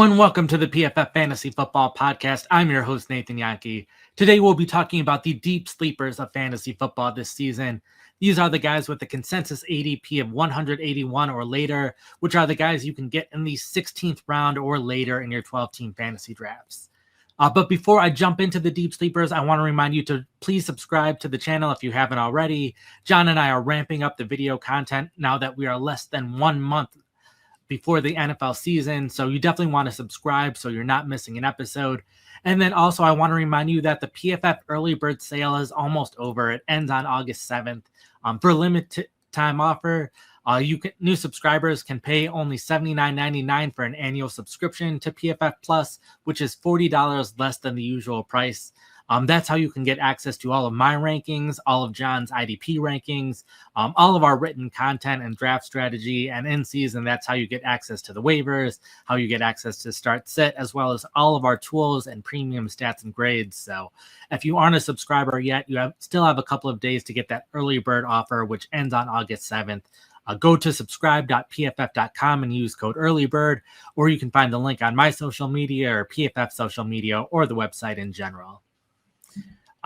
and welcome to the PFF Fantasy Football Podcast. I'm your host, Nathan Jahnke. Today, we'll be talking about the deep sleepers of fantasy football this season. These are the guys with the consensus ADP of 181 or later, which are the guys you can get in the 16th round or later in your 12-team fantasy drafts. But before I jump into the deep sleepers, I want to remind you to please subscribe to the channel if you haven't already. John and I are ramping up the video content now that we are less than 1 month before the NFL season, so you definitely want to subscribe so you're not missing an episode. And then also I want to remind you that the PFF early bird sale is almost over. It ends on August 7th. For a limited time offer, new subscribers can pay only $79.99 for an annual subscription to PFF Plus, which is $40 less than the usual price. That's how you can get access to all of my rankings, all of John's IDP rankings, all of our written content and draft strategy. And in season, that's how you get access to the waivers, how you get access to start sit, as well as all of our tools and premium stats and grades. So if you aren't a subscriber yet, you still have a couple of days to get that early bird offer, which ends on August 7th. Go to subscribe.pff.com and use code EARLYBIRD, or you can find the link on my social media or PFF social media or the website in general.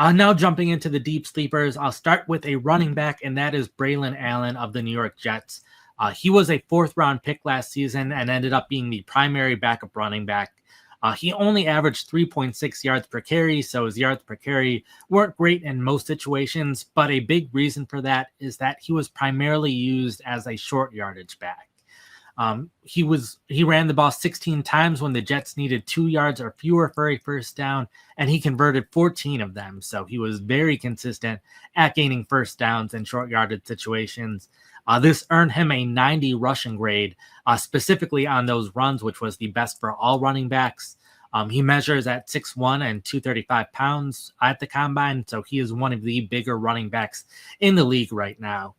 Now jumping into the deep sleepers, I'll start with a running back, and that is Braelon Allen of the New York Jets. He was a fourth-round pick last season and ended up being the primary backup running back. He only averaged 3.6 yards per carry, so his yards per carry weren't great in most situations, but a big reason for that is that he was primarily used as a short yardage back. He ran the ball 16 times when the Jets needed 2 yards or fewer for a first down, and he converted 14 of them. So he was very consistent at gaining first downs in short yardage situations. This earned him a 90 rushing grade, specifically on those runs, which was the best for all running backs. He measures at 6'1" and 235 pounds at the combine, so he is one of the bigger running backs in the league right now.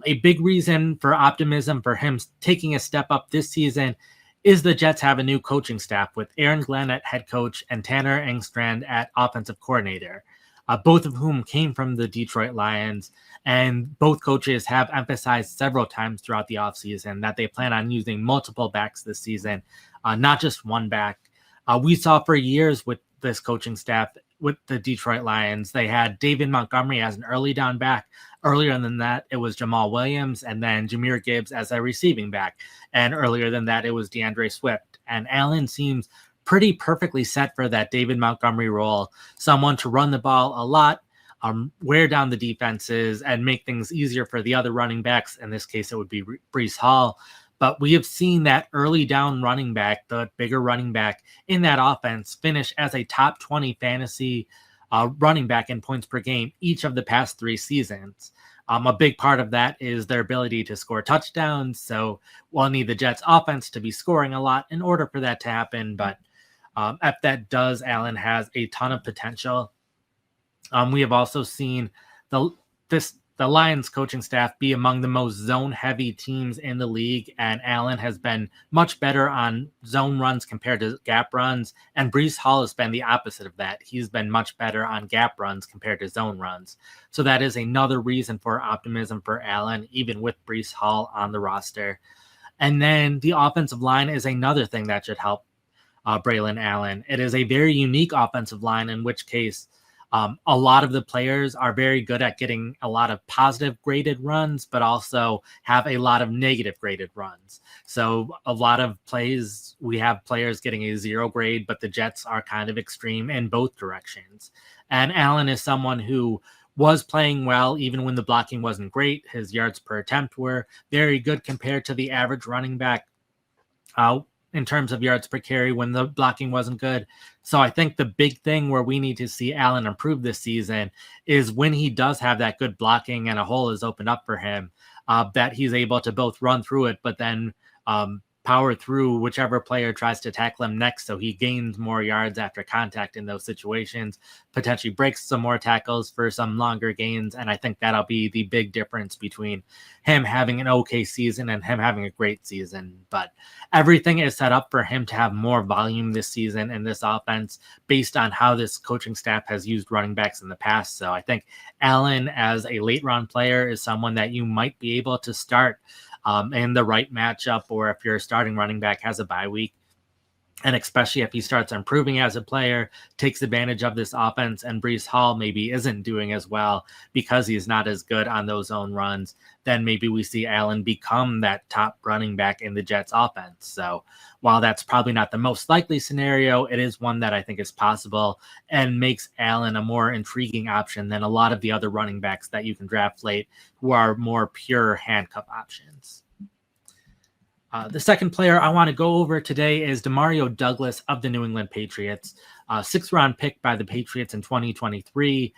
A big reason for optimism for him taking a step up this season is the Jets have a new coaching staff with Aaron Glenn at head coach and Tanner Engstrand at offensive coordinator, both of whom came from the Detroit Lions. And both coaches have emphasized several times throughout the offseason that they plan on using multiple backs this season, not just one back. We saw for years with this coaching staff with the Detroit Lions, they had David Montgomery as an early down back. Earlier than that, it was Jamal Williams, and then Jahmyr Gibbs as a receiving back. And earlier than that, it was DeAndre Swift. And Allen seems pretty perfectly set for that David Montgomery role, someone to run the ball a lot, wear down the defenses, and make things easier for the other running backs. In this case, it would be Breece Hall. But we have seen that early down running back, the bigger running back in that offense, finish as a top 20 fantasy running back in points per game each of the past 3 seasons. A big part of that is their ability to score touchdowns. So we'll need the Jets offense to be scoring a lot in order for that to happen. But if that does, Allen has a ton of potential. We have also seen the Lions coaching staff be among the most zone-heavy teams in the league, and Allen has been much better on zone runs compared to gap runs, and Breece Hall has been the opposite of that. He's been much better on gap runs compared to zone runs. So that is another reason for optimism for Allen, even with Breece Hall on the roster. And then the offensive line is another thing that should help Braelon Allen. It is a very unique offensive line, in which case a lot of the players are very good at getting a lot of positive graded runs, but also have a lot of negative graded runs. So a lot of plays, we have players getting a 0 grade, but the Jets are kind of extreme in both directions. And Allen is someone who was playing well, even when the blocking wasn't great. His yards per attempt were very good compared to the average running back in terms of yards per carry when the blocking wasn't good. So I think the big thing where we need to see Allen improve this season is when he does have that good blocking and a hole is opened up for him, that he's able to both run through it, but then power through whichever player tries to tackle him next, so he gains more yards after contact in those situations, potentially breaks some more tackles for some longer gains. And I think that'll be the big difference between him having an okay season and him having a great season. But everything is set up for him to have more volume this season in this offense based on how this coaching staff has used running backs in the past. So I think Allen as a late round player is someone that you might be able to start in the right matchup, or if your starting running back has a bye week. And especially if he starts improving as a player, takes advantage of this offense, and Breece Hall maybe isn't doing as well because he's not as good on those own runs, then maybe we see Allen become that top running back in the Jets offense. So while that's probably not the most likely scenario, it is one that I think is possible and makes Allen a more intriguing option than a lot of the other running backs that you can draft late who are more pure handcuff options. The second player I want to go over today is Demario Douglas of the New England Patriots, sixth-round pick by the Patriots in 2023.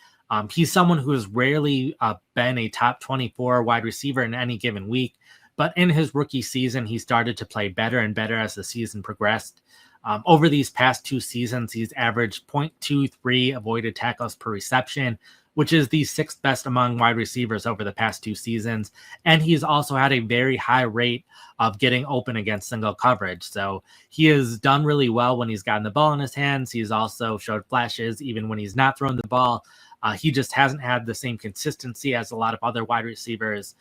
He's someone who has rarely been a top 24 wide receiver in any given week, but in his rookie season, he started to play better and better as the season progressed. Over these past 2 seasons, he's averaged 0.23 avoided tackles per reception, which is the 6th best among wide receivers over the past 2 seasons. And he's also had a very high rate of getting open against single coverage. So he has done really well when he's gotten the ball in his hands. He's also showed flashes even when he's not throwing the ball. He just hasn't had the same consistency as a lot of other wide receivers.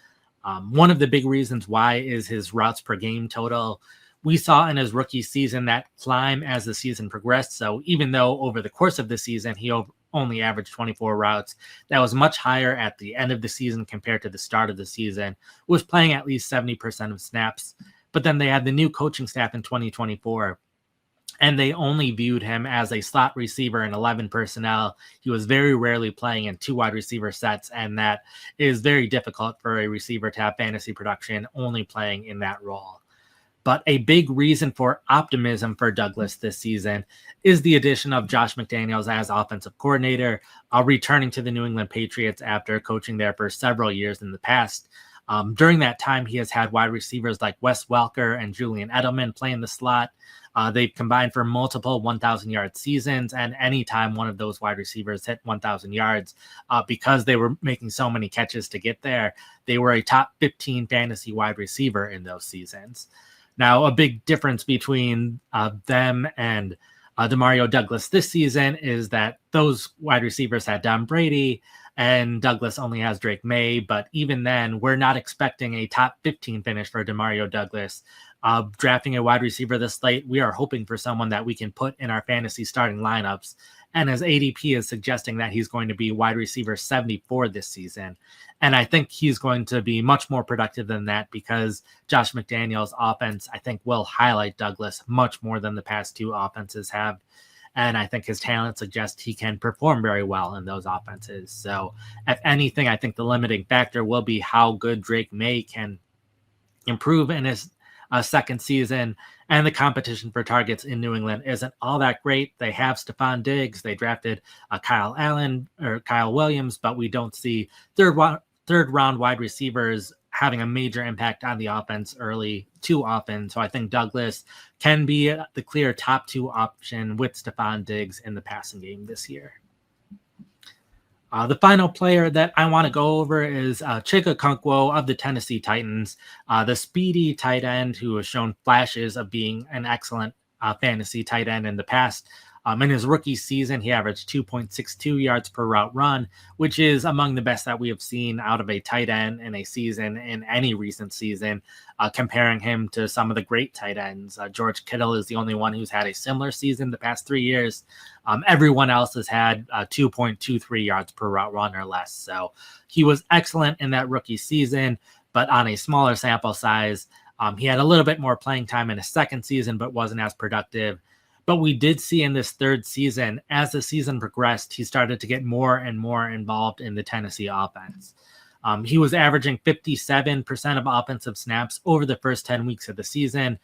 One of the big reasons why is his routes per game total. We saw in his rookie season that climb as the season progressed. So even though over the course of the season, he only averaged 24 routes, that was much higher at the end of the season compared to the start of the season, was playing at least 70% of snaps. But then they had the new coaching staff in 2024, and they only viewed him as a slot receiver in 11 personnel. He was very rarely playing in 2 wide receiver sets, and that is very difficult for a receiver to have fantasy production only playing in that role. But a big reason for optimism for Douglas this season is the addition of Josh McDaniels as offensive coordinator, returning to the New England Patriots after coaching there for several years in the past. During that time, he has had wide receivers like Wes Welker and Julian Edelman play in the slot. They've combined for multiple 1,000-yard seasons, and anytime one of those wide receivers hit 1,000 yards, because they were making so many catches to get there, they were a top 15 fantasy wide receiver in those seasons. Now, a big difference between them and Demario Douglas this season is that those wide receivers had Tom Brady and Douglas only has Drake May. But even then, we're not expecting a top 15 finish for Demario Douglas. Drafting a wide receiver this late, we are hoping for someone that we can put in our fantasy starting lineups. And his ADP is suggesting that he's going to be wide receiver 74 this season. And I think he's going to be much more productive than that because Josh McDaniels' offense, I think, will highlight Douglas much more than the past 2 offenses have. And I think his talent suggests he can perform very well in those offenses. So if anything, I think the limiting factor will be how good Drake May can improve in his second season. And the competition for targets in New England isn't all that great. They have Stephon Diggs. They drafted Kyle Allen or Kyle Williams, but we don't see third round wide receivers having a major impact on the offense early too often. So I think Douglas can be the clear top 2 option with Stephon Diggs in the passing game this year. The final player that I want to go over is Chig Okonkwo of the Tennessee Titans, the speedy tight end who has shown flashes of being an excellent fantasy tight end in the past. In his rookie season, he averaged 2.62 yards per route run, which is among the best that we have seen out of a tight end in a season in any recent season, comparing him to some of the great tight ends. George Kittle is the only one who's had a similar season the past 3 years. Everyone else has had 2.23 yards per route run or less. So he was excellent in that rookie season, but on a smaller sample size. He had a little bit more playing time in his second season, but wasn't as productive. But we did see in this third season, as the season progressed, he started to get more and more involved in the Tennessee offense. He was averaging 57% of offensive snaps over the first 10 weeks of the season,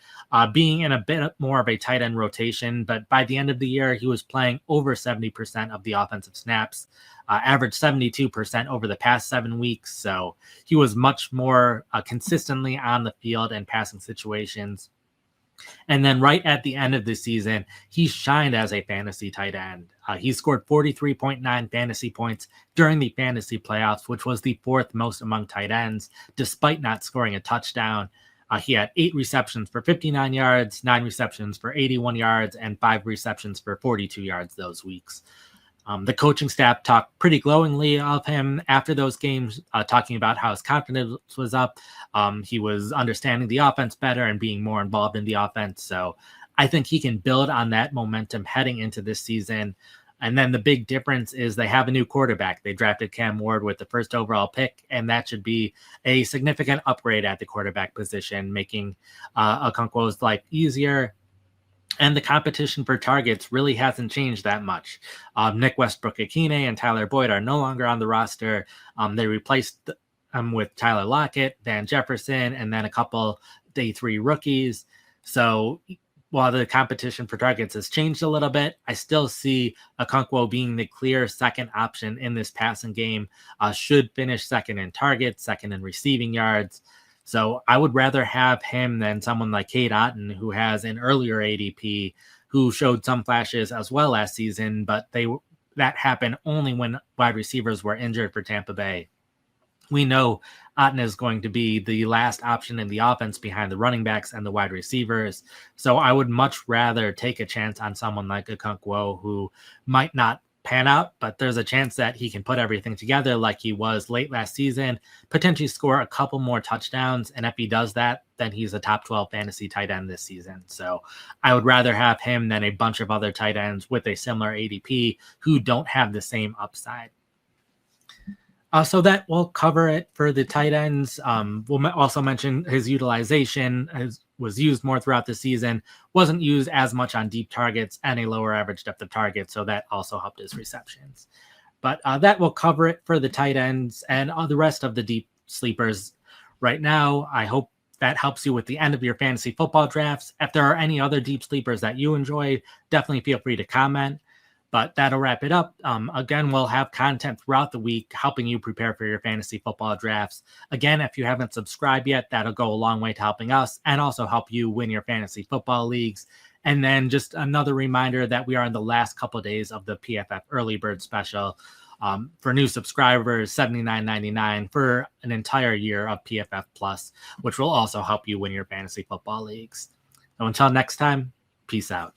being in a bit more of a tight end rotation. But by the end of the year, he was playing over 70% of the offensive snaps, averaged 72% over the past 7 weeks. So he was much more consistently on the field and passing situations. And then right at the end of the season, he shined as a fantasy tight end. He scored 43.9 fantasy points during the fantasy playoffs, which was the 4th most among tight ends, despite not scoring a touchdown. He had 8 receptions for 59 yards, 9 receptions for 81 yards, and 5 receptions for 42 yards those weeks. The coaching staff talked pretty glowingly of him after those games, talking about how his confidence was up. He was understanding the offense better and being more involved in the offense. So I think he can build on that momentum heading into this season. And then the big difference is they have a new quarterback. They drafted Cam Ward with the first overall pick, and that should be a significant upgrade at the quarterback position, making Okonkwo's life easier. And the competition for targets really hasn't changed that much. Nick Westbrook-Akine and Tyler Boyd are no longer on the roster. They replaced with Tyler Lockett, Van Jefferson, and then a couple day 3 rookies. So while the competition for targets has changed a little bit, I still see Okonkwo being the clear second option in this passing game. Should finish second in targets, second in receiving yards. So I would rather have him than someone like Cade Otton, who has an earlier ADP, who showed some flashes as well last season, but that happened only when wide receivers were injured for Tampa Bay. We know Otton is going to be the last option in the offense behind the running backs and the wide receivers. So I would much rather take a chance on someone like Okonkwo, who might not pan out, but there's a chance that he can put everything together like he was late last season, potentially score a couple more touchdowns. And if he does that, then he's a top 12 fantasy tight end this season. So I would rather have him than a bunch of other tight ends with a similar ADP who don't have the same upside. So that will cover it for the tight ends. We'll also mention his utilization was used more throughout the season, wasn't used as much on deep targets and a lower average depth of target. So that also helped his receptions. But that will cover it for the tight ends and the rest of the deep sleepers right now. I hope that helps you with the end of your fantasy football drafts. If there are any other deep sleepers that you enjoyed, definitely feel free to comment. But that'll wrap it up. Again, we'll have content throughout the week helping you prepare for your fantasy football drafts. Again, if you haven't subscribed yet, that'll go a long way to helping us and also help you win your fantasy football leagues. And then just another reminder that we are in the last couple of days of the PFF Early Bird Special. For new subscribers, $79.99 for an entire year of PFF Plus, which will also help you win your fantasy football leagues. So until next time, peace out.